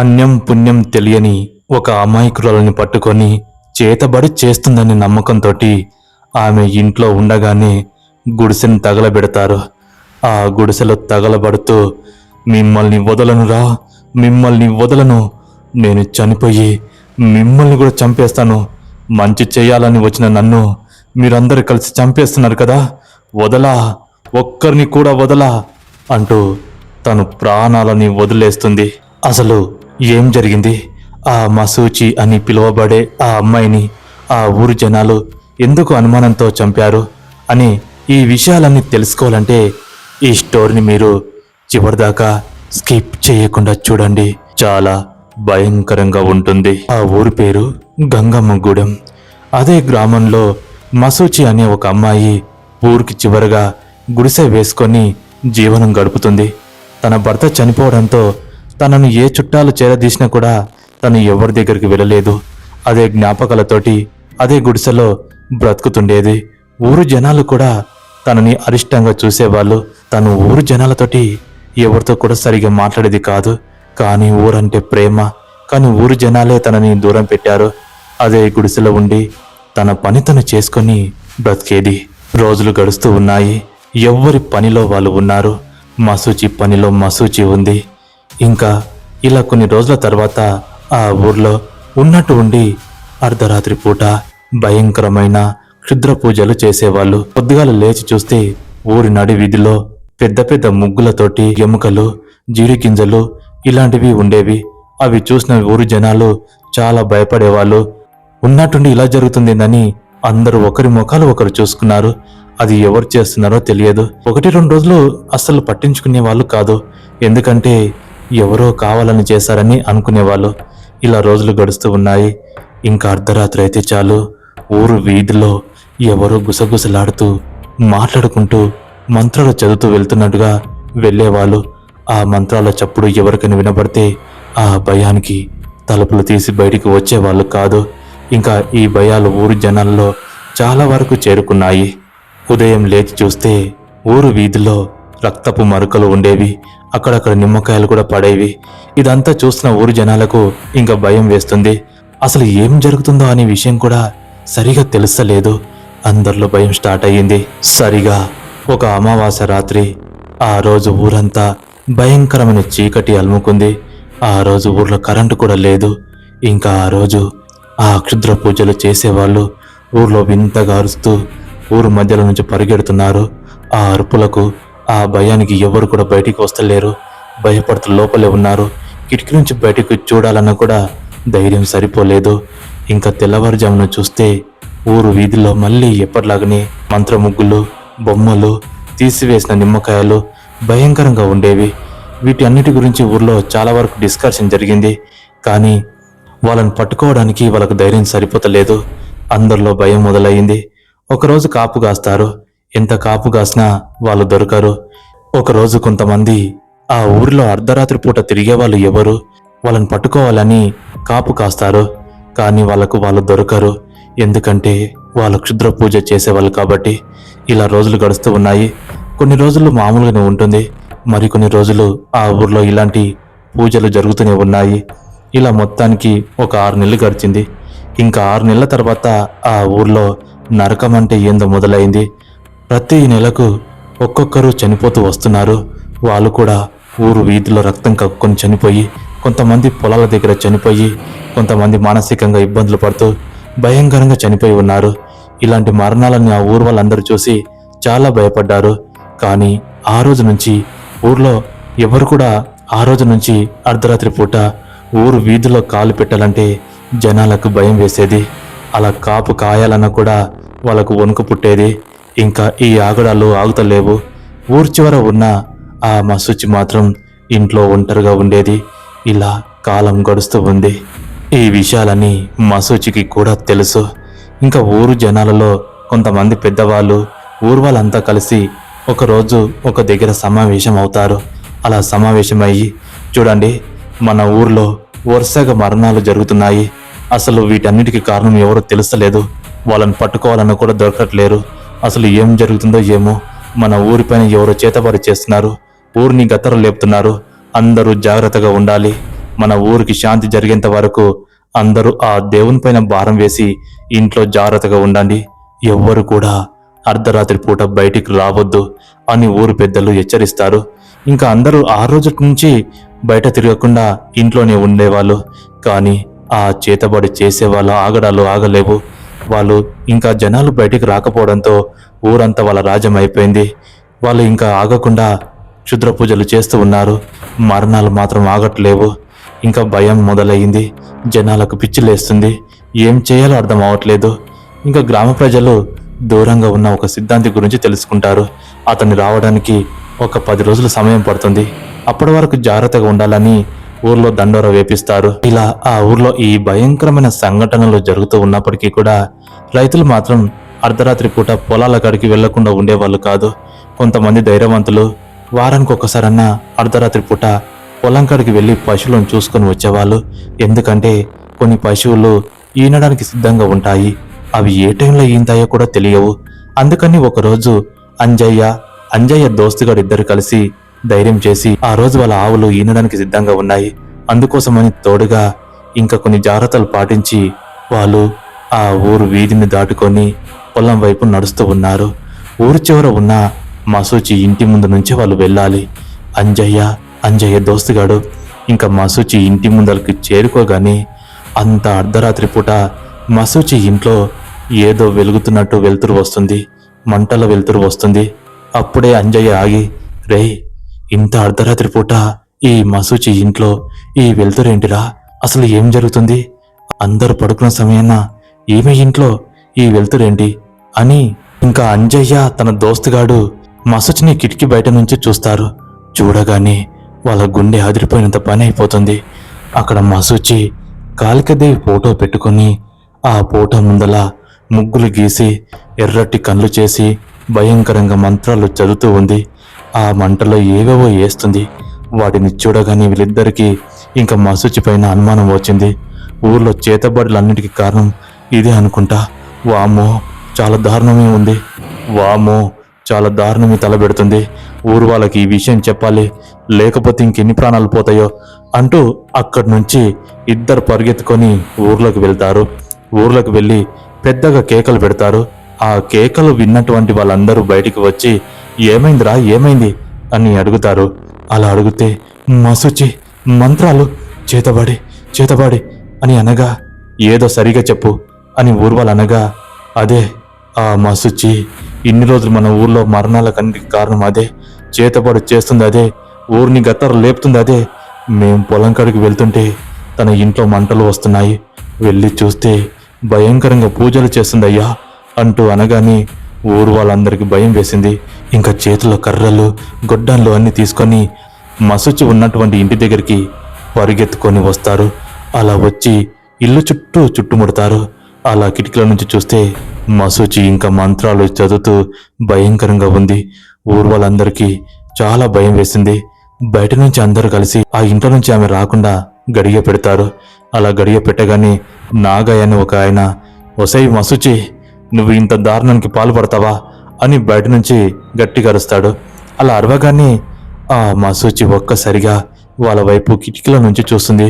అన్యం పుణ్యం తెలియని ఒక అమాయకురాలని పట్టుకొని చేతబడి చేస్తుందనే నమ్మకంతోటి ఆమె ఇంట్లో ఉండగానే గుడిసెను తగలబెడతారు. ఆ గుడిసెలో తగలబడుతూ మిమ్మల్ని వదలనురా, మిమ్మల్ని వదలను, నేను చనిపోయి మిమ్మల్ని కూడా చంపేస్తాను, మంచి చేయాలని వచ్చిన నన్ను మీరందరూ కలిసి చంపేస్తున్నారు కదా, వదలా, ఒక్కరిని కూడా వదలా అంటూ తను ప్రాణాలని వదిలేస్తుంది. అసలు ఏం జరిగింది? ఆ మసూచి అని పిలువబడే ఆ అమ్మాయిని ఆ ఊరు జనాలు ఎందుకు అనుమానంతో చంపారు అని ఈ విషయాలన్నీ తెలుసుకోవాలంటే ఈ స్టోరీని మీరు చివరిదాకా స్కిప్ చేయకుండా చూడండి. చాలా భయంకరంగా ఉంటుంది. ఆ ఊరి పేరు గంగమ్మగూడెం. అదే గ్రామంలో మసూచి అనే ఒక అమ్మాయి ఊరికి చివరగా గుడిసె వేసుకొని జీవనం గడుపుతుంది. తన భర్త చనిపోవడంతో తనను ఏ చుట్టాలు చేరదీసినా కూడా తను ఎవరి దగ్గరికి వెళ్ళలేదు. అదే జ్ఞాపకాలతోటి అదే గుడిసెలో బ్రతుకుతుండేది. ఊరు జనాలు కూడా తనని అరిష్టంగా చూసేవాళ్ళు. తను ఊరు జనాలతోటి ఎవరితో కూడా సరిగా మాట్లాడేది కాదు. కానీ ఊరంటే ప్రేమ. కానీ ఊరు జనాలే తనని దూరం పెట్టారు. అదే గుడిసెలో ఉండి తన పని తను చేసుకొని బ్రతికేది. రోజులు గడుస్తూ ఉన్నాయి. ఎవ్వరి పనిలో వాళ్ళు ఉన్నారు. మసూచి పనిలో మసూచి ఉంది. ఇంకా ఇలా కొన్ని రోజుల తర్వాత ఆ ఊర్లో ఉన్నట్టు ఉండి అర్ధరాత్రి పూట భయంకరమైన క్షుద్ర పూజలు చేసేవాళ్ళు. పొద్దుగాల లేచి చూస్తే ఊరి నడి వీధిలో పెద్ద పెద్ద ముగ్గులతోటి ఎముకలు, జీడి గింజలు ఇలాంటివి ఉండేవి. అవి చూసిన ఊరు జనాలు చాలా భయపడేవాళ్ళు. ఉన్నట్టుండి ఇలా జరుగుతుందేందని అందరూ ఒకరి ముఖాలు ఒకరు చూసుకున్నారు. అది ఎవరు చేస్తున్నారో తెలియదు. 1-2 రోజులు అస్సలు పట్టించుకునే వాళ్ళు కాదు. ఎందుకంటే ఎవరో కావాలని చేశారని అనుకునేవాళ్ళు. ఇలా రోజులు గడుస్తూ ఉన్నాయి. ఇంకా అర్ధరాత్రి అయితే చాలు ఊరు వీధిలో ఎవరో గుసగుసలాడుతూ మాట్లాడుకుంటూ మంత్రాలు చదువుతూ వెళ్తున్నట్టుగా వెళ్ళేవాళ్ళు. ఆ మంత్రాల చప్పుడు ఎవరికైనా వినబడితే ఆ భయానికి తలుపులు తీసి బయటికి వచ్చేవాళ్ళు కాదు. ఇంకా ఈ భయాలు ఊరు జనాల్లో చాలా వరకు చేరుకున్నాయి. ఉదయం లేచి చూస్తే ఊరు వీధిలో రక్తపు మరకలు ఉండేవి. అక్కడక్కడ నిమ్మకాయలు కూడా పడేవి. ఇదంతా చూస్తున్న ఊరు జనాలకు ఇంకా భయం వేస్తుంది. అసలు ఏం జరుగుతుందో అనే విషయం కూడా సరిగా తెలుస్తలేదు. అందరిలో భయం స్టార్ట్ అయ్యింది. సరిగా ఒక అమావాస్య రాత్రి ఆ రోజు ఊరంతా భయంకరమైన చీకటి అలుముకుంది. ఆ రోజు ఊర్లో కరెంటు కూడా లేదు. ఇంకా ఆ రోజు ఆ క్షుద్ర పూజలు చేసేవాళ్ళు ఊర్లో వింతగా అరుస్తూ ఊరు మధ్యలో నుంచి పరిగెడుతున్నారు. ఆ అరుపులకు ఆ భయానికి ఎవరు కూడా బయటికి వస్తలేరు. భయపడుతూ లోపలే ఉన్నారు. కిటికీ నుంచి బయటకు చూడాలన్నా కూడా ధైర్యం సరిపోలేదు. ఇంకా తెల్లవారుజామున చూస్తే ఊరు వీధిలో మళ్ళీ ఎప్పటిలాగానే మంత్ర ముగ్గులు, బొమ్మలు, తీసివేసిన నిమ్మకాయలు భయంకరంగా ఉండేవి. వీటి అన్నిటి గురించి ఊర్లో చాలా వరకు డిస్కషన్ జరిగింది. కానీ వాళ్ళని పట్టుకోవడానికి వాళ్ళకు ధైర్యం సరిపోతలేదు. అందరిలో భయం మొదలయ్యింది. ఒకరోజు కాపు కాస్తారు. ఎంత కాపు కాసినా వాళ్ళు దొరకరు. ఒకరోజు కొంతమంది ఆ ఊరిలో అర్ధరాత్రి పూట తిరిగే వాళ్ళు ఎవరు వాళ్ళని పట్టుకోవాలని కాపు కాస్తారు. కానీ వాళ్ళు దొరకరు. ఎందుకంటే వాళ్ళు క్షుద్ర పూజ చేసేవాళ్ళు కాబట్టి. ఇలా రోజులు గడుస్తూ ఉన్నాయి. కొన్ని రోజులు మామూలుగానే ఉంటుంది. మరికొన్ని రోజులు ఆ ఊర్లో ఇలాంటి పూజలు జరుగుతూనే ఉన్నాయి. ఇలా మొత్తానికి ఒక 6 నెలలు గడిచింది. ఇంకా 6 నెలల తర్వాత ఆ ఊర్లో నరకం అంటే ఏందో మొదలైంది. ప్రతి నెలకు ఒక్కొక్కరు చనిపోతూ వస్తున్నారు. వాళ్ళు కూడా ఊరు వీధిలో రక్తం కక్కుకొని చనిపోయి, కొంతమంది పొలాల దగ్గర చనిపోయి, కొంతమంది మానసికంగా ఇబ్బందులు పడుతూ భయంకరంగా చనిపోయి ఉన్నారు. ఇలాంటి మరణాలను ఆ ఊరు వాళ్ళందరూ చూసి చాలా భయపడ్డారు. కానీ ఆ రోజు నుంచి ఊర్లో ఎవరు కూడా ఆ రోజు నుంచి అర్ధరాత్రి పూట ఊరు వీధిలో కాలు పెట్టాలంటే జనాలకు భయం వేసేది. అలా కాపు కాయాలన్నా కూడా వాళ్ళకు వణుకు పుట్టేది. ఇంకా ఈ ఆగడాలు ఆగుతలేవు. ఊరు చివర ఉన్న ఆ మసూచి మాత్రం ఇంట్లో ఒంటరిగా ఉండేది. ఇలా కాలం గడుస్తూ ఉంది. ఈ విషయాలని మసూచికి కూడా తెలుసు. ఇంకా ఊరు జనాలలో కొంతమంది పెద్దవాళ్ళు ఊరు వాళ్ళంతా కలిసి ఒకరోజు ఒక దగ్గర సమావేశం అవుతారు. అలా సమావేశమయ్యి, చూడండి మన ఊర్లో వరుసగా మరణాలు జరుగుతున్నాయి. అసలు వీటన్నిటికీ కారణం ఎవరో తెలుస్తలేదు. వాళ్ళని పట్టుకోవాలన్నా కూడా దొరకట్లేరు. అసలు ఏం జరుగుతుందో ఏమో. మన ఊరిపైన ఎవరో చేతబడి చేస్తున్నారు. ఊరిని గత్తరు లేపుతున్నారు. అందరూ జాగ్రత్తగా ఉండాలి. మన ఊరికి శాంతి జరిగేంత వరకు అందరూ ఆ దేవుని పైన భారం వేసి ఇంట్లో జాగ్రత్తగా ఉండండి, ఎవ్వరు కూడా అర్ధరాత్రి పూట బయటికి రావద్దు అని ఊరు పెద్దలు హెచ్చరిస్తారు. ఇంకా అందరూ ఆ రోజు నుంచి బయట తిరగకుండా ఇంట్లోనే ఉండేవాళ్ళు. కానీ ఆ చేతబడి చేసే వాళ్ళ ఆగడాలు ఆగలేవు. వాళ్ళు ఇంకా జనాలు బయటికి రాకపోవడంతో ఊరంతా వాళ్ళ రాజ్యం అయిపోయింది. వాళ్ళు ఇంకా ఆగకుండా క్షుద్ర పూజలు చేస్తూ ఉన్నారు. మరణాలు మాత్రం ఆగట్లేవు. ఇంకా భయం మొదలయ్యింది. జనాలకు పిచ్చిలేస్తుంది. ఏం చేయాలో అర్థం అవట్లేదు. ఇంకా గ్రామ ప్రజలు దూరంగా ఉన్న ఒక సిద్ధాంతి గురించి తెలుసుకుంటారు. అతన్ని రావడానికి ఒక 10 రోజుల సమయం పడుతుంది. అప్పటి వరకు జాగ్రత్తగా ఉండాలని ఊర్లో దండోరా వేపిస్తారు. ఇలా ఆ ఊర్లో ఈ భయంకరమైన సంఘటనలు జరుగుతూ ఉన్నప్పటికీ కూడా రైతులు మాత్రం అర్ధరాత్రి పూట పొలాల కాడికి వెళ్లకుండా ఉండేవాళ్ళు కాదు. కొంతమంది ధైర్యవంతులు వారానికి ఒక్కసారన్నా అర్ధరాత్రి పూట పొలం కాడికి వెళ్లి పశువులను చూసుకొని వచ్చేవాళ్ళు. ఎందుకంటే కొన్ని పశువులు ఈనడానికి సిద్ధంగా ఉంటాయి. అవి ఏ టైంలో ఈంతాయో కూడా తెలియవు. అందుకని ఒకరోజు అంజయ్య దోస్తుగాడు ఇద్దరు కలిసి ధైర్యం చేసి ఆ రోజు వాళ్ళ ఆవులు ఈనడానికి సిద్ధంగా ఉన్నాయి. అందుకోసమని తోడుగా ఇంకా కొన్ని జాగ్రత్తలు పాటించి వాళ్ళు ఆ ఊరు వీధిని దాటుకొని పొలం వైపు నడుస్తూ ఉన్నారు. ఊరు చివర ఉన్న మసూచి ఇంటి ముందు నుంచి వాళ్ళు వెళ్ళాలి. అంజయ్య దోస్తుగాడు ఇంకా మసూచి ఇంటి ముందరికి చేరుకోగానే అంత అర్ధరాత్రి పూట మసూచి ఇంట్లో ఏదో వెలుగుతున్నట్టు వెలుతురు వస్తుంది. మంటల వెలుతురు వస్తుంది. అప్పుడే అంజయ్య ఆగి, రేయ్, ఇంత అర్ధరాత్రి పూట ఈ మసూచి ఇంట్లో ఈ వెలుతురేంటిరా? అసలు ఏం జరుగుతుంది? అందరూ పడుకున్న సమయాన ఈమె ఇంట్లో ఈ వెలుతురేంటి అని ఇంకా అంజయ్య తన దోస్తుగాడు మసూచిని కిటికీ బయట నుంచి చూస్తారు. చూడగానే వాళ్ళ గుండె అదిరిపోయినంత పని అయిపోతుంది. అక్కడ మసూచి కాళికాదేవి ఫోటో పెట్టుకుని ఆ ఫోటో ముందల ముగ్గులు గీసి ఎర్రటి కళ్ళు చేసి భయంకరంగా మంత్రాలు చదువుతూ ఉంది. ఆ మంటలో ఏవేవో వేస్తుంది. వాటిని చూడగానే వీళ్ళిద్దరికీ ఇంకా మసూచి పైన అనుమానం వచ్చింది. ఊర్లో చేతబడులన్నిటికీ కారణం ఇదే అనుకుంటా. వామ్మో, చాలా దారుణమే ఉంది. వామ్మో, చాలా దారుణమే తలబెడుతుంది. ఊరు వాళ్ళకి ఈ విషయం చెప్పాలి, లేకపోతే ఇంకెన్ని ప్రాణాలు పోతాయో అంటూ అక్కడి నుంచి ఇద్దరు పరిగెత్తుకొని ఊర్లోకి వెళ్తారు. ఊర్లోకి వెళ్ళి పెద్దగా కేకలు పెడతారు. ఆ కేకలు విన్నటువంటి వాళ్ళందరూ బయటికి వచ్చి ఏమైంది అని అడుగుతారు. అలా అడిగితే మసూచి మంత్రాలు చేతబడి అని అనగా, ఏదో సరిగా చెప్పు అని ఊరు వాళ్ళు అనగా, అదే ఆ మసూచి ఇన్ని రోజులు మన ఊర్లో మరణాలకన్నిటికి కారణం అదే. చేతబడి చేస్తుంది అదే. ఊరిని గత్తరు లేపుతుంది అదే. మేం పొలం కాడికి వెళ్తుంటే తన ఇంట్లో మంటలు వస్తున్నాయి. వెళ్ళి చూస్తే భయంకరంగా పూజలు చేస్తుందయ్యా అంటూ అనగానే ఊరు వాళ్ళందరికీ భయం వేసింది. ఇంకా చేతిలో కర్రలు గొడ్డాన్లు అన్ని తీసుకొని మసూచి ఉన్నటువంటి ఇంటి దగ్గరికి పరిగెత్తుకొని వస్తారు. అలా వచ్చి ఇల్లు చుట్టూ చుట్టుముడతారు. అలా కిటికీల నుంచి చూస్తే మసూచి ఇంకా మంత్రాలు చదువుతూ భయంకరంగా ఉంది. ఊరు వాళ్ళందరికీ చాలా భయం వేసింది. బయట నుంచి అందరూ కలిసి ఆ ఇంట్లో నుంచి ఆమె రాకుండా గడియ పెడతారు. అలా గడియ పెట్టగానే నాగయ్య అని ఒక ఆయన, ఒసై మసూచి, నువ్వు ఇంత దారుణానికి పాల్పడతావా అని బయట నుంచి గట్టిగా అరుస్తాడు. అలా అరవగానే ఆ మసూచి ఒక్కసారిగా వాళ్ళ వైపు కిటికీల నుంచి చూస్తుంది.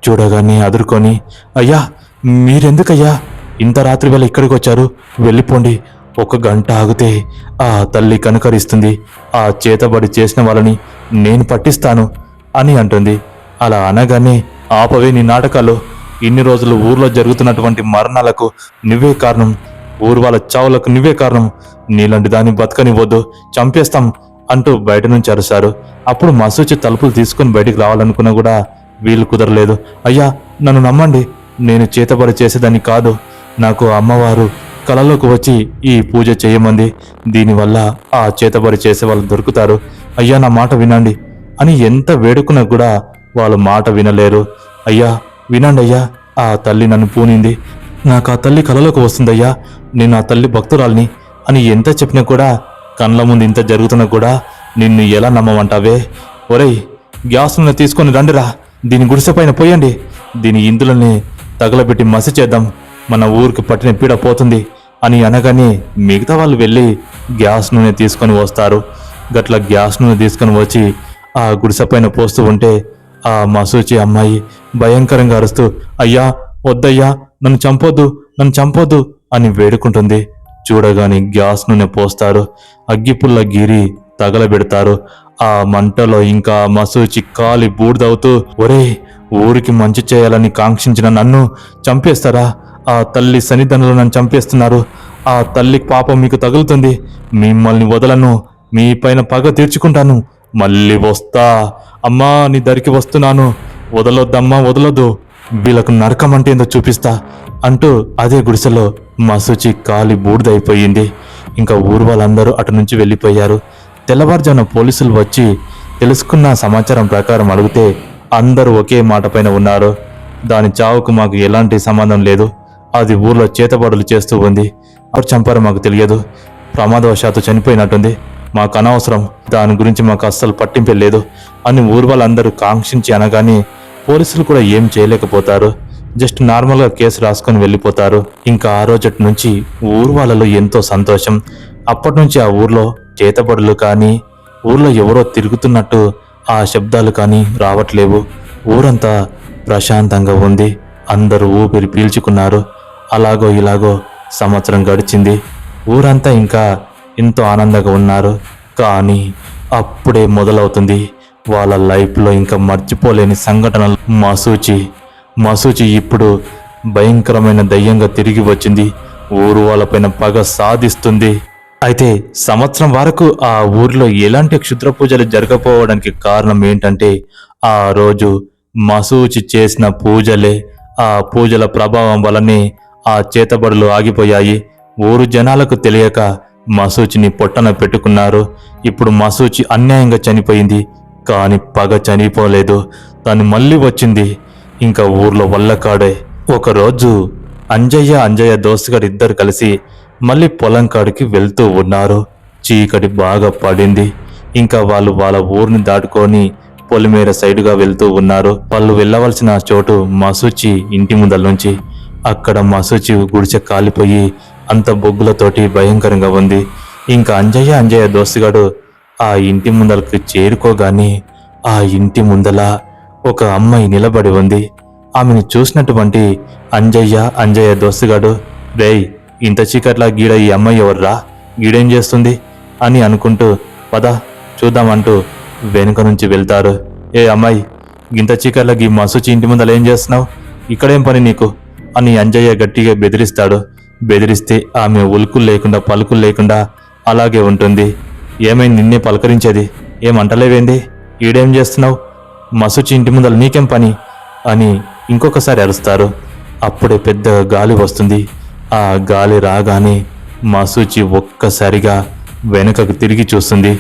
చూడగానే అదురుకొని, అయ్యా, మీరెందుకయ్యా ఇంత రాత్రి వేళ ఇక్కడికి వచ్చారు? వెళ్ళిపోండి. 1 గంట ఆగితే ఆ తల్లి కనుకరిస్తుంది. ఆ చేతబడి చేసిన వాళ్ళని నేను పట్టిస్తాను అని అంటుంది. అలా అనగానే, ఆపవే నీ నాటకాలు. ఇన్ని రోజులు ఊర్లో జరుగుతున్నటువంటి మరణాలకు నువ్వే కారణం. ఊరు వాళ్ళ చావులకు నువ్వే కారణం. నీలాంటి దాన్ని బతకనివ్వద్దు, చంపేస్తాం అంటూ బయట నుంచి అరుస్తారు. అప్పుడు మసూచి తలుపులు తీసుకుని బయటికి రావాలనుకున్నా కూడా వీలు కుదరలేదు. అయ్యా, నన్ను నమ్మండి, నేను చేతబడి చేసేదాన్ని కాదు. నాకు అమ్మవారు కలలోకి వచ్చి ఈ పూజ చేయమంది. దీనివల్ల ఆ చేతబడి చేసే వాళ్ళు దొరుకుతారు. అయ్యా, నా మాట వినండి అని ఎంత వేడుకున్నా కూడా వాళ్ళు మాట వినలేరు. అయ్యా, వినండి అయ్యా, ఆ తల్లి నన్ను పూనింది. నాకు ఆ తల్లి కలలోకి వస్తుందయ్యా. నేను ఆ తల్లి భక్తురాల్ని అని ఎంత చెప్పినా కూడా, కళ్ళ ముందు ఇంత జరుగుతున్నా కూడా నిన్ను ఎలా నమ్మమంటావే? ఒరేయ్, గ్యాస్ను తీసుకొని రండిరా, దీని గుడిసె పైన పోయండి. దీని ఇందులని తగలబెట్టి మసి చేద్దాం. మన ఊరికి పట్టిన పీడ పోతుంది అని అనగానే మిగతా వాళ్ళు వెళ్ళి గ్యాస్ నూనె తీసుకొని వస్తారు. గట్ల గ్యాస్ నూనె తీసుకొని వచ్చి ఆ గుడిసె పైన పోస్తూ ఉంటే ఆ మసూచి అమ్మాయి భయంకరంగా అరుస్తూ, అయ్యా వద్దయ్యా, నన్ను చంపొద్దు, నన్ను చంపొద్దు అని వేడుకుంటుంది. చూడగాని గ్యాస్ నూనె పోస్తారు, అగ్గిపుల్ల గీరి తగలబెడతారు. ఆ మంటలో ఇంకా మసూచి కాలి బూడిదవుతూ, ఒరే, ఊరికి మంచి చేయాలని కాంక్షించిన నన్ను చంపేస్తారా? ఆ తల్లి సన్నిధానంలో నన్ను చంపేస్తున్నారు. ఆ తల్లి పాపం మీకు తగులుతుంది. మిమ్మల్ని వదలను, మీ పైన పగ తీర్చుకుంటాను. మళ్ళీ వస్తా అమ్మా, నీ దరికి వస్తున్నాను. వదలొద్దమ్మా, వదలొద్దు. వీళ్ళకు నరకం అంటే ఏందో చూపిస్తా అంటూ అదే గుడిసెలో మసూచి కాలి బూడిదైపోయింది. ఇంకా ఊరు వాళ్ళందరూ అటు నుంచి వెళ్ళిపోయారు. తెల్లవారుజామున పోలీసులు వచ్చి తెలుసుకున్న సమాచారం ప్రకారం అడిగితే అందరూ ఒకే మాట పైన ఉన్నారు. దాని చావుకు మాకు ఎలాంటి సంబంధం లేదు. అది ఊర్లో చేతబడులు చేస్తూ ఉంది. ఎవరు చంపారో మాకు తెలియదు. ప్రమాదవశాత్తు చనిపోయినట్టుంది. మాకు అనవసరం, దాని గురించి మాకు అస్సలు పట్టింపే లేదు అని ఊరు వాళ్ళందరూ కాంక్షించి అనగానే పోలీసులు కూడా ఏం చేయలేకపోతారు. జస్ట్ నార్మల్గా కేసు రాసుకొని వెళ్ళిపోతారు. ఇంకా ఆ రోజటి నుంచి ఊరు వాళ్ళలో ఎంతో సంతోషం. అప్పటి నుంచి ఆ ఊర్లో చేతబడులు కానీ, ఊర్లో ఎవరో తిరుగుతున్నట్టు ఆ శబ్దాలు కానీ రావట్లేవు. ఊరంతా ప్రశాంతంగా ఉంది. అందరూ ఊపిరి పీల్చుకున్నారు. అలాగో ఇలాగో సంవత్సరం గడిచింది. ఊరంతా ఇంకా ఎంతో ఆనందంగా ఉన్నారు. కానీ అప్పుడే మొదలవుతుంది వాళ్ళ లైఫ్లో ఇంకా మర్చిపోలేని సంఘటనలు. మసూచి ఇప్పుడు భయంకరమైన దయ్యంగా తిరిగి వచ్చింది. ఊరు వాళ్ళపైన పగ సాధిస్తుంది. అయితే సంవత్సరం వరకు ఆ ఊరిలో ఎలాంటి క్షుద్ర పూజలు జరగకపోవడానికి కారణం ఏంటంటే, ఆ రోజు మసూచి చేసిన పూజలే. ఆ పూజల ప్రభావం వల్లనే ఆ చేతబడులు ఆగిపోయాయి. ఊరు జనాలకు తెలియక మసూచిని పొట్టన పెట్టుకున్నారు. ఇప్పుడు మసూచి అన్యాయంగా చనిపోయింది. కాని పగ చనిపోలేదు, తను మళ్ళీ వచ్చింది. ఇంకా ఊర్లో వల్లకాడే. ఒకరోజు అంజయ్య దోస్తుగారు ఇద్దరు కలిసి మళ్ళీ పొలం కాడికి వెళ్తూ ఉన్నారు. చీకటి బాగా పడింది. ఇంకా వాళ్ళు వాళ్ళ ఊరిని దాటుకొని పొలిమేర సైడుగా వెళ్తూ ఉన్నారు. వాళ్ళు వెళ్ళవలసిన చోటు మసూచి ఇంటి ముందల నుంచి. అక్కడ మసూచి గుడిసె కాలిపోయి అంత బొగ్గులతోటి భయంకరంగా ఉంది. ఇంకా అంజయ్య దోస్తుగాడు ఆ ఇంటి ముందలకు చేరుకోగాని ఆ ఇంటి ముందల ఒక అమ్మాయి నిలబడి ఉంది. ఆమెను చూసినటువంటి అంజయ్య దోస్తుగాడు, రేయ్, ఇంత చీకట్లా గీడ ఈ అమ్మాయి ఎవర్రా, గీడేం చేస్తుంది అని అనుకుంటూ పద చూద్దామంటూ వెనుక నుంచి వెళ్తారు. ఏ అమ్మాయి, ఇంత చీకట్లా గీ మసూచి ఇంటి ముందల ఏం చేస్తున్నావు? ఇక్కడేం పని నీకు అని అంజయ్య గట్టిగా బెదిరిస్తాడు. బెదిరిస్తే ఆమె ఉలుకులు లేకుండా పలుకులు లేకుండా అలాగే ఉంటుంది. ఏమైంది, నిన్నే పలకరించేది, ఏమంటలేవేంది? ఈడేం చేస్తున్నావు? మసూచి ఇంటి ముందల నీకేం పని అని ఇంకొకసారి అరుస్తారు. అప్పుడే పెద్ద గాలి వస్తుంది. ఆ గాలి రాగానే మసూచి ఒక్కసారిగా వెనుకకు తిరిగి చూస్తుంది.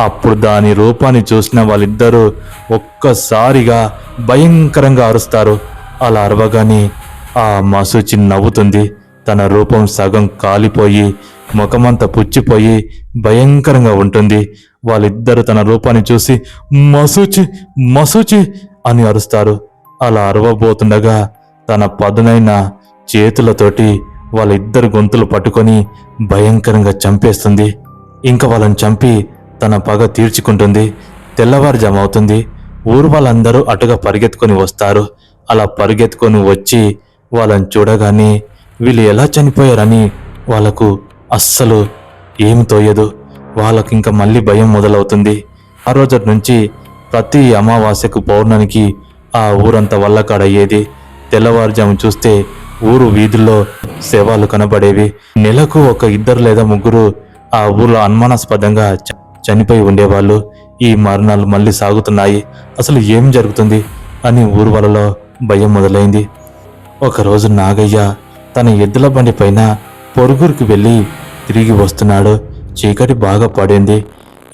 అప్పుడు దాని రూపాన్ని చూసిన వాళ్ళిద్దరూ ఒక్కసారిగా భయంకరంగా అరుస్తారు. అలా అరవగానే ఆ మసూచి నవ్వుతుంది. తన రూపం సగం కాలిపోయి ముఖమంతా పుచ్చిపోయి భయంకరంగా ఉంటుంది. వాళ్ళిద్దరూ తన రూపాన్ని చూసి మసూచి అని అరుస్తారు. అలా అరవబోతుండగా తన పదునైన చేతులతోటి వాళ్ళిద్దరు గొంతులు పట్టుకొని భయంకరంగా చంపేస్తుంది. ఇంకా వాళ్ళని చంపి తన పగ తీర్చుకుంటుంది. తెల్లవారుజాము అవుతుంది. ఊరు వాళ్ళందరూ అటుగా పరిగెత్తుకొని వస్తారు. అలా పరిగెత్తుకొని వచ్చి వాళ్ళని చూడగానే వీళ్ళు ఎలా చనిపోయారని వాళ్ళకు అస్సలు ఏమి తోయదు. వాళ్ళకి ఇంకా మళ్ళీ భయం మొదలవుతుంది. ఆ రోజు నుంచి ప్రతి అమావాస్యకు పౌర్ణమికి ఆ ఊరంతా వల్లకాడయ్యేది. తెల్లవారుజాము చూస్తే ఊరు వీధుల్లో శవాలు కనబడేవి. నెలకు ఒక ఇద్దరు లేదా ముగ్గురు ఆ ఊర్లో అనుమానాస్పదంగా చనిపోయి ఉండేవాళ్ళు. ఈ మరణాలు మళ్ళీ సాగుతున్నాయి, అసలు ఏం జరుగుతుంది అని ఊరు వాళ్ళలో భయం మొదలైంది. ఒకరోజు నాగయ్య తన ఎద్దుల బండి పైన పొరుగురికి వెళ్ళి తిరిగి వస్తున్నాడు. చీకటి బాగా పడింది.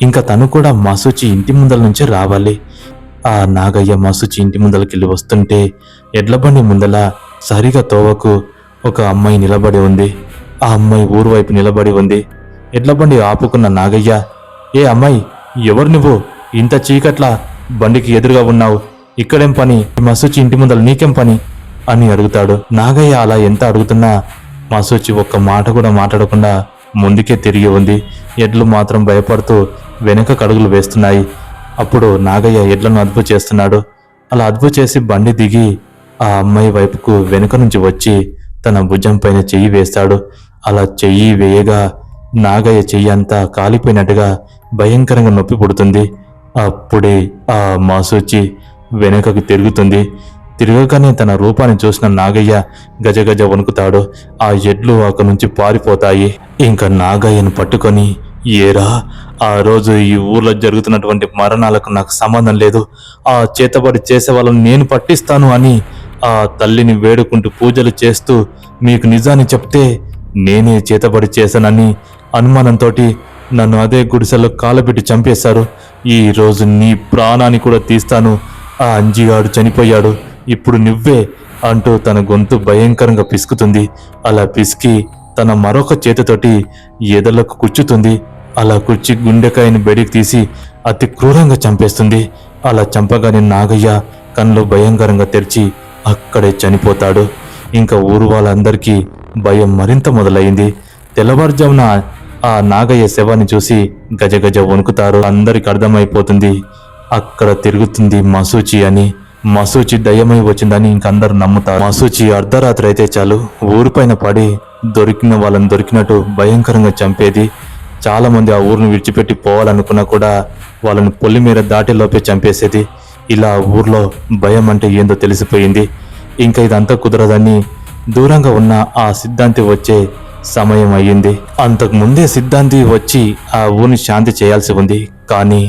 ఇంకా తను కూడా మసూచి ఇంటి ముందల నుంచి రావాలి. ఆ నాగయ్య మసూచి ఇంటి ముందలకెళ్ళి వస్తుంటే ఎడ్ల బండి ముందల సరిగా తోవకు ఒక అమ్మాయి నిలబడి ఉంది. ఆ అమ్మాయి ఊరు వైపు నిలబడి ఉంది. ఎడ్ల బండి ఆపుకున్న నాగయ్య, ఏ అమ్మాయి, ఎవరు నువ్వు? ఇంత చీకట్లా బండికి ఎదురుగా ఉన్నావు, ఇక్కడేం పని? మసూచి ఇంటి ముందల నీకేం పని అని అడుగుతాడు. నాగయ్య అలా ఎంత అడుగుతున్నా మసూచి ఒక్క మాట కూడా మాట్లాడకుండా ముందుకే తిరిగి ఉంది. ఎడ్లు మాత్రం భయపడుతూ వెనక కడుగులు వేస్తున్నాయి. అప్పుడు నాగయ్య ఎడ్లను అదుపు చేస్తున్నాడు. అలా అదుపు చేసి బండి దిగి ఆ అమ్మాయి వైపుకు వెనుక నుంచి వచ్చి తన భుజం పైన చెయ్యి వేస్తాడు. అలా చెయ్యి వేయగా నాగయ్య చెయ్యి అంతా కాలిపోయినట్టుగా భయంకరంగా నొప్పి పుడుతుంది. అప్పుడే ఆ మాసూచి వెనుకకు తిరుగుతుంది. తిరగగానే తన రూపాన్ని చూసిన నాగయ్య గజగజ వణుకుతాడు. ఆ ఎడ్లు అక్కడి నుంచి పారిపోతాయి. ఇంకా నాగయ్యను పట్టుకొని, ఏరా, ఆ రోజు ఈ ఊర్లో జరుగుతున్నటువంటి మరణాలకు నాకు సంబంధం లేదు, ఆ చేతబడి చేసే వాళ్ళని నేను పట్టిస్తాను అని ఆ తల్లిని వేడుకుంటూ పూజలు చేస్తూ మీకు నిజాన్ని చెప్తే నేనే చేతబడి చేశానని అనుమానంతో నన్ను అదే గుడిసెలో కాలబెట్టి చంపేశారు. ఈ రోజు నీ ప్రాణాన్ని కూడా తీస్తాను. ఆ అంజిగాడు చనిపోయాడు, ఇప్పుడు నువ్వే అంటూ తన గొంతు భయంకరంగా పిసుకుతుంది. అలా పిసికి తన మరొక చేతితోటి ఎదలకు కుచ్చుతుంది. అలా కుచ్చి గుండెకాయని బయటికి తీసి అతి క్రూరంగా చంపేస్తుంది. అలా చంపగానే నాగయ్య కళ్ళు భయంకరంగా తెరిచి అక్కడే చనిపోతాడు. ఇంకా ఊరు వాళ్ళందరికీ భయం మరింత మొదలైంది. తెల్లవారుజామున ఆ నాగయ్య శవాన్ని చూసి గజగజ వణుకుతారు. అందరికి అర్థమైపోతుంది అక్కడ తిరుగుతుంది మసూచి అని. మసూచి దయ్యమై వచ్చిందని ఇంకందరు నమ్ముతారు. మసూచి అర్ధరాత్రి అయితే చాలు ఊరిపైన పడి దొరికిన వాళ్ళని దొరికినట్టు భయంకరంగా చంపేది. చాలా మంది ఆ ఊరిని విడిచిపెట్టి పోవాలనుకున్నా కూడా వాళ్ళని పొల్లి మీద దాటిలోపే చంపేసేది. ఇలా ఊర్లో భయం అంటే ఏందో తెలిసిపోయింది. ఇంకా ఇదంతా కుదరదని దూరంగా ఉన్న ఆ సిద్ధాంతి వచ్చే సమయం అయ్యింది. అంతకు ముందే సిద్ధాంతి వచ్చి ఆ ఊరిని శాంతి చేయాల్సి ఉంది. కానీ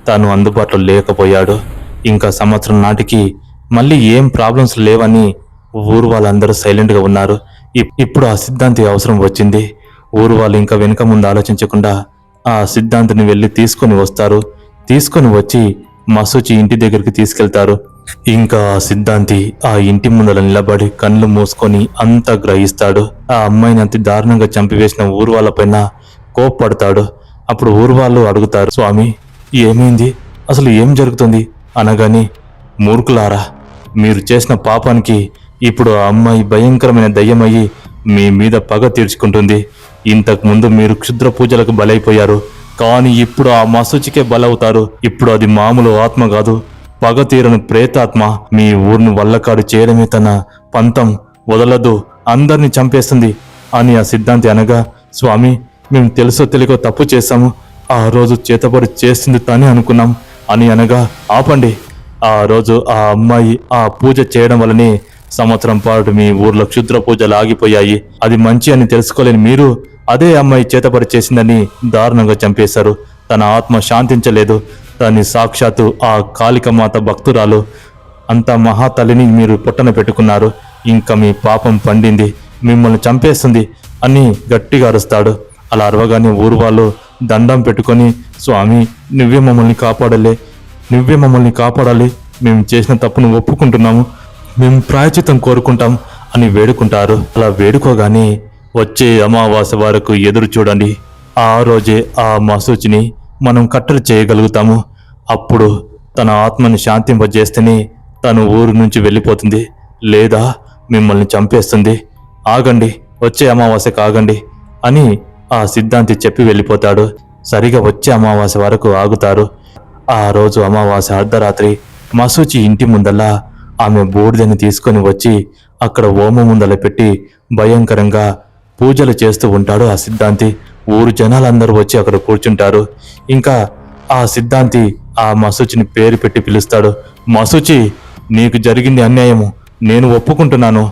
తాను అందుబాటులో లేకపోయాడు. ఇంకా సంవత్సరం నాటికి మళ్ళీ ఏం ప్రాబ్లమ్స్ లేవని ఊరు వాళ్ళందరూ సైలెంట్గా ఉన్నారు. ఇప్పుడు ఆ సిద్ధాంతి అవసరం వచ్చింది. ఊరు వాళ్ళు ఇంకా వెనుక ముందు ఆలోచించకుండా ఆ సిద్ధాంతిని వెళ్ళి తీసుకొని వస్తారు. తీసుకొని వచ్చి మసూచి ఇంటి దగ్గరికి తీసుకెళ్తారు. ఇంకా ఆ సిద్ధాంతి ఆ ఇంటి ముందర నిలబడి కళ్ళు మూసుకొని అంతా గ్రహిస్తాడు. ఆ అమ్మాయిని అతి దారుణంగా చంపివేసిన ఊరు వాళ్ళపైన కోప్పడతాడు. అప్పుడు ఊరు వాళ్ళు అడుగుతారు, స్వామి ఏమైంది, అసలు ఏం జరుగుతుంది అనగానే, మూర్ఖులారా, మీరు చేసిన పాపానికి ఇప్పుడు ఆ అమ్మాయి భయంకరమైన దయ్యమయ్యి మీ మీద పగ తీర్చుకుంటుంది. ఇంతకు ముందు మీరు క్షుద్ర పూజలకు బలైపోయారు, కానీ ఇప్పుడు ఆ మసూచికే బలవుతారు. ఇప్పుడు అది మామూలు ఆత్మ కాదు, పగ తీరని ప్రేతాత్మ. మీ ఊరిని వల్లకాడు చేయడమే తన పంతం, వదలదు, అందరినీ చంపేస్తుంది అని ఆ సిద్ధాంతి అనగా, స్వామి మేము తెలుసో తెలియకో తప్పు చేశాము, ఆ రోజు చేతబడి చేస్తుంది తానే అనుకున్నాం అని అనగా, ఆపండి, ఆ రోజు ఆ అమ్మాయి ఆ పూజ చేయడం వల్లనే సంవత్సరం పాటు మీ ఊర్లో క్షుద్ర పూజలు ఆగిపోయాయి. అది మంచి అని తెలుసుకోలేని మీరు అదే అమ్మాయి చేతబడి చేసిందని దారుణంగా చంపేశారు. తన ఆత్మ శాంతించలేదు. దాన్ని సాక్షాత్తు ఆ కాళికమాత భక్తురాలు, అంత మహాతల్లిని మీరు పొట్టన పెట్టుకున్నారు. ఇంకా మీ పాపం పండింది, మిమ్మల్ని చంపేస్తుంది అని గట్టిగా అరుస్తాడు. అలా అరవగానే ఊరు వాళ్ళు దండం పెట్టుకొని, స్వామి నువ్వే మమ్మల్ని కాపాడలే, నువ్వే మమ్మల్ని కాపాడాలి, మేము చేసిన తప్పును ఒప్పుకుంటున్నాము, మేము ప్రాయచితం కోరుకుంటాం అని వేడుకుంటారు. అలా వేడుకోగానే వచ్చే అమావాస్య వరకు ఎదురు చూడండి, ఆ రోజే ఆ మసూచిని మనం కట్టడి చేయగలుగుతాము. అప్పుడు తన ఆత్మని శాంతింపజేస్తేనే తను ఊరు నుంచి వెళ్ళిపోతుంది, లేదా మిమ్మల్ని చంపేస్తుంది. ఆగండి, వచ్చే అమావాస్యకు ఆగండి అని ఆ సిద్ధాంతి చెప్పి వెళ్ళిపోతాడు. సరిగా వచ్చే అమావాస్య వరకు ఆగుతారు. ఆ రోజు అమావాస్య అర్ధరాత్రి మసూచి ఇంటి ముందల్లా ఆమె బూడిదని తీసుకొని వచ్చి అక్కడ హోమం ముందల పెట్టి భయంకరంగా పూజలు చేస్తూ ఉంటాడు ఆ సిద్ధాంతి. ఊరు జనాలందరూ వచ్చి అక్కడ కూర్చుంటారు. ఇంకా ఆ సిద్ధాంతి ఆ మసూచిని పేరు పెట్టి పిలుస్తాడు. మసూచి, నీకు జరిగింది అన్యాయము, నేను ఒప్పుకుంటున్నాను,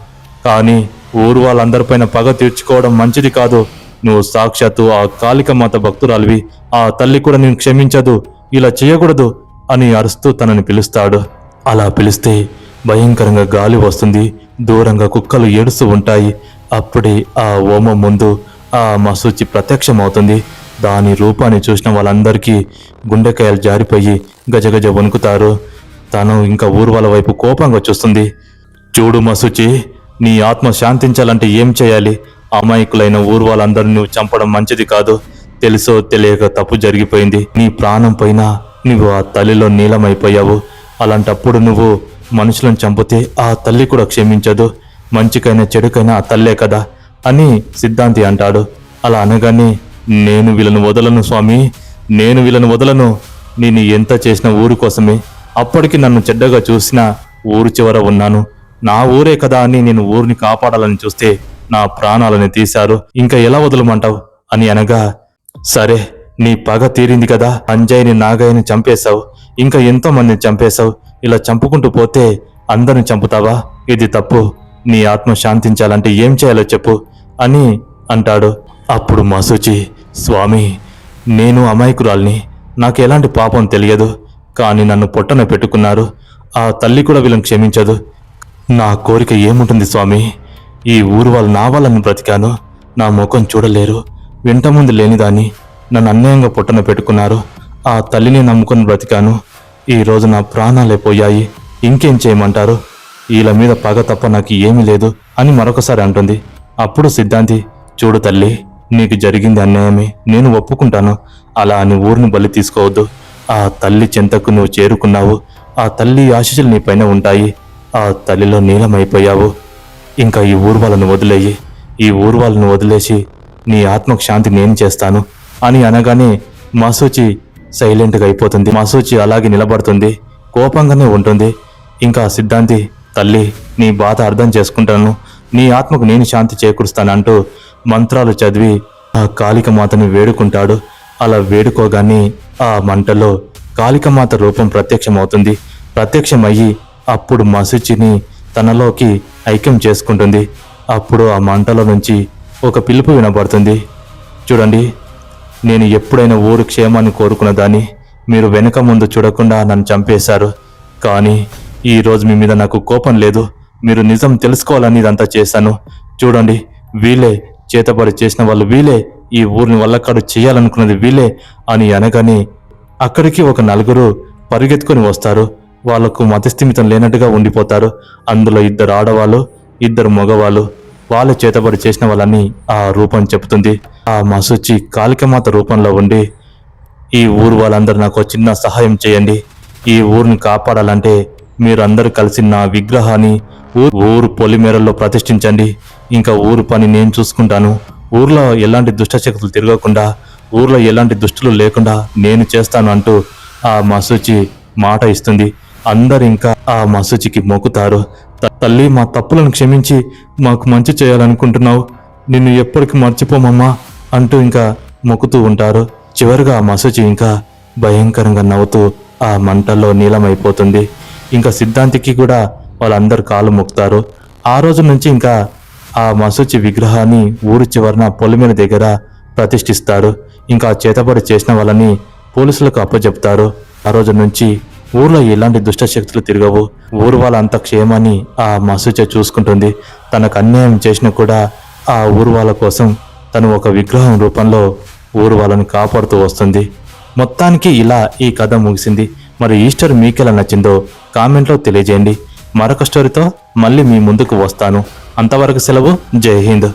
కానీ ఊరు వాళ్ళందరిపైన పగ తీర్చుకోవడం మంచిది కాదు. నువ్వు సాక్షాత్తు ఆ కాళికమాత భక్తురాలివి, ఆ తల్లి కూడా నేను క్షమించదు, ఇలా చేయకూడదు అని అరుస్తూ తనని పిలుస్తాడు. అలా పిలిస్తే భయంకరంగా గాలి వస్తుంది, దూరంగా కుక్కలు ఏడుస్తూ ఉంటాయి. అప్పుడే ఆ హోమం ముందు ఆ మసూచి ప్రత్యక్షమవుతుంది. దాని రూపాన్ని చూసిన వాళ్ళందరికీ గుండెకాయలు జారిపోయి గజగజ వణుకుతారు. తను ఇంకా ఊరు వాళ్ళ వైపు కోపంగా చూస్తుంది. చూడు మసూచి, నీ ఆత్మ శాంతించాలంటే ఏం చేయాలి? అమాయకులైన ఊరు వాళ్ళందరినీ నువ్వు చంపడం మంచిది కాదు. తెలుసో తెలియక తప్పు జరిగిపోయింది. నీ ప్రాణం పైన నువ్వు ఆ తల్లిలో నీలమైపోయావు. అలాంటప్పుడు నువ్వు మనుషులను చంపితే ఆ తల్లి కూడా క్షమించదు. మంచికైనా చెడుకైనా ఆ తల్లే కదా అని సిద్ధాంతి అంటాడు. అలా అనగానే, నేను వీళ్ళను వదలను స్వామి, నేను వీళ్ళను వదలను. నేను ఎంత చేసిన ఊరి కోసమే, అప్పటికి నన్ను చెడ్డగా చూసిన ఊరు చివర ఉన్నాను. నా ఊరే కదా అని నేను ఊరిని కాపాడాలని చూస్తే నా ప్రాణాలని తీశారు. ఇంకా ఎలా వదలమంటావు అని అనగా, సరే నీ పగ తీరింది కదా, అంజయ్యని నాగయ్యని చంపేశావు, ఇంకా ఎంతో మందిని చంపేశావు. ఇలా చంపుకుంటూ పోతే అందరిని చంపుతావా? ఇది తప్పు. నీ ఆత్మ శాంతించాలంటే ఏం చేయాలో చెప్పు అని అంటాడు. అప్పుడు మసూచి, స్వామి, నేను అమాయకురాల్ని, నాకు ఎలాంటి పాపం తెలియదు, కానీ నన్ను పొట్టన పెట్టుకున్నారు. ఆ తల్లి కూడా వీళ్ళని క్షమించదు. నా కోరిక ఏముంటుంది స్వామి? ఈ ఊరు వాళ్ళు నా వాళ్ళని బ్రతికాను, నా ముఖం చూడలేరు. వెంట ముందు లేనిదాన్ని నన్ను అన్యాయంగా పొట్టన పెట్టుకున్నారు. ఆ తల్లిని నమ్ముకొని బ్రతికాను. ఈరోజు నా ప్రాణాలే పోయాయి. ఇంకేం చేయమంటారు? వీళ్ళ మీద పగ తప్ప నాకు ఏమీ లేదు అని మరొకసారి అంటుంది. అప్పుడు సిద్ధాంతి, చూడు తల్లి, నీకు జరిగింది అన్యాయమే, నేను ఒప్పుకుంటాను. అలా అని ఊరిని బలి తీసుకోవద్దు. ఆ తల్లి చెంతకు నువ్వు చేరుకున్నావు. ఆ తల్లి ఆశీస్సులు నీ పైన ఉంటాయి. ఆ తల్లిలో నీలమైపోయావు. ఇంకా ఈ ఊరు వాళ్ళను వదిలేయి. ఈ ఊరు వాళ్ళను వదిలేసి నీ ఆత్మకు శాంతి నేను చేస్తాను అని అనగానే మసూచి సైలెంట్గా అయిపోతుంది. మసూచి అలాగే నిలబడుతుంది, కోపంగానే ఉంటుంది. ఇంకా సిద్ధాంతి, తల్లి, నీ బాధ అర్థం చేసుకుంటాను, నీ ఆత్మకు నేను శాంతి చేకూరుస్తానంటూ మంత్రాలు చదివి ఆ కాళికమాతని వేడుకుంటాడు. అలా వేడుకోగానే ఆ మంటలో కాళికమాత రూపం ప్రత్యక్షమవుతుంది. ప్రత్యక్షమయ్యి అప్పుడు మసూచిని తనలోకి ఐక్యం చేసుకుంటుంది. అప్పుడు ఆ మంటలో నుంచి ఒక పిలుపు వినబడుతుంది. చూడండి, నేను ఎప్పుడైనా ఊరు క్షేమాన్ని కోరుకున్న దాన్ని మీరు వెనుక ముందు చూడకుండా నన్ను చంపేశారు. కానీ ఈరోజు మీ మీద నాకు కోపం లేదు. మీరు నిజం తెలుసుకోవాలని ఇదంతా చేశాను. చూడండి, వీళ్ళే చేతబడి చేసిన వాళ్ళు, వీళ్ళే ఈ ఊరిని వల్లకాడు చేయాలనుకున్నది వీళ్ళే అని అనగానే అక్కడికి ఒక నలుగురు పరిగెత్తుకొని వస్తారు. వాళ్లకు మతస్థిమితం లేనట్టుగా ఉండిపోతారు. అందులో 2 ఆడవాళ్ళు, 2 మగవాళ్ళు. వాళ్ళు చేతబడి చేసిన వాళ్ళని ఆ రూపం చెప్తుంది. ఆ మసూచి కాళికమాత రూపంలో ఉండి, ఈ ఊరు వాళ్ళందరూ నాకు చిన్న సహాయం చేయండి. ఈ ఊరిని కాపాడాలంటే మీరందరూ కలిసి నా విగ్రహాన్ని ఊరు పొలిమేరల్లో ప్రతిష్ఠించండి. ఇంకా ఊరు పని నేను చూసుకుంటాను. ఊర్లో ఎలాంటి దుష్టశక్తులు తిరగకుండా, ఊర్లో ఎలాంటి దుష్టులు లేకుండా నేను చేస్తాను అంటూ ఆ మసూచి మాట ఇస్తుంది. అందరు ఇంకా ఆ మసూచికి మొక్కుతారు. తల్లి, మా తప్పులను క్షమించి మాకు మంచి చేయాలనుకుంటున్నావు, నిన్ను ఎప్పటికీ మర్చిపోమమ్మా అంటూ ఇంకా మొక్కుతూ ఉంటారు. చివరిగా ఆ మసూచి ఇంకా భయంకరంగా నవ్వుతూ ఆ మంటల్లో నీలమైపోతుంది. ఇంకా సిద్ధాంతికి కూడా వాళ్ళందరు కాళ్ళు మొక్కుతారు. ఆ రోజు నుంచి ఇంకా ఆ మసూచి విగ్రహాన్ని ఊరి చివరన పొలిమేర దగ్గర ప్రతిష్ఠిస్తారు. ఇంకా చేతబడి చేసిన వాళ్ళని పోలీసులకు అప్పచెప్తారు. ఆ రోజు నుంచి ఊర్లో ఎలాంటి దుష్టశక్తులు తిరగవు. ఊరు వాళ్ళంత క్షేమాన్ని ఆ మసూచి చూసుకుంటుంది. తనకు అన్యాయం చేసినా కూడా ఆ ఊరు వాళ్ళ కోసం తను ఒక విగ్రహం రూపంలో ఊరు వాళ్ళని కాపాడుతూ వస్తుంది. మొత్తానికి ఇలా ఈ కథ ముగిసింది. మరి ఈ స్టోరీ మీకెలా నచ్చిందో కామెంట్లో తెలియజేయండి. మరొక స్టోరీతో మళ్ళీ మీ ముందుకు వస్తాను. అంతవరకు సెలవు. జై హింద్.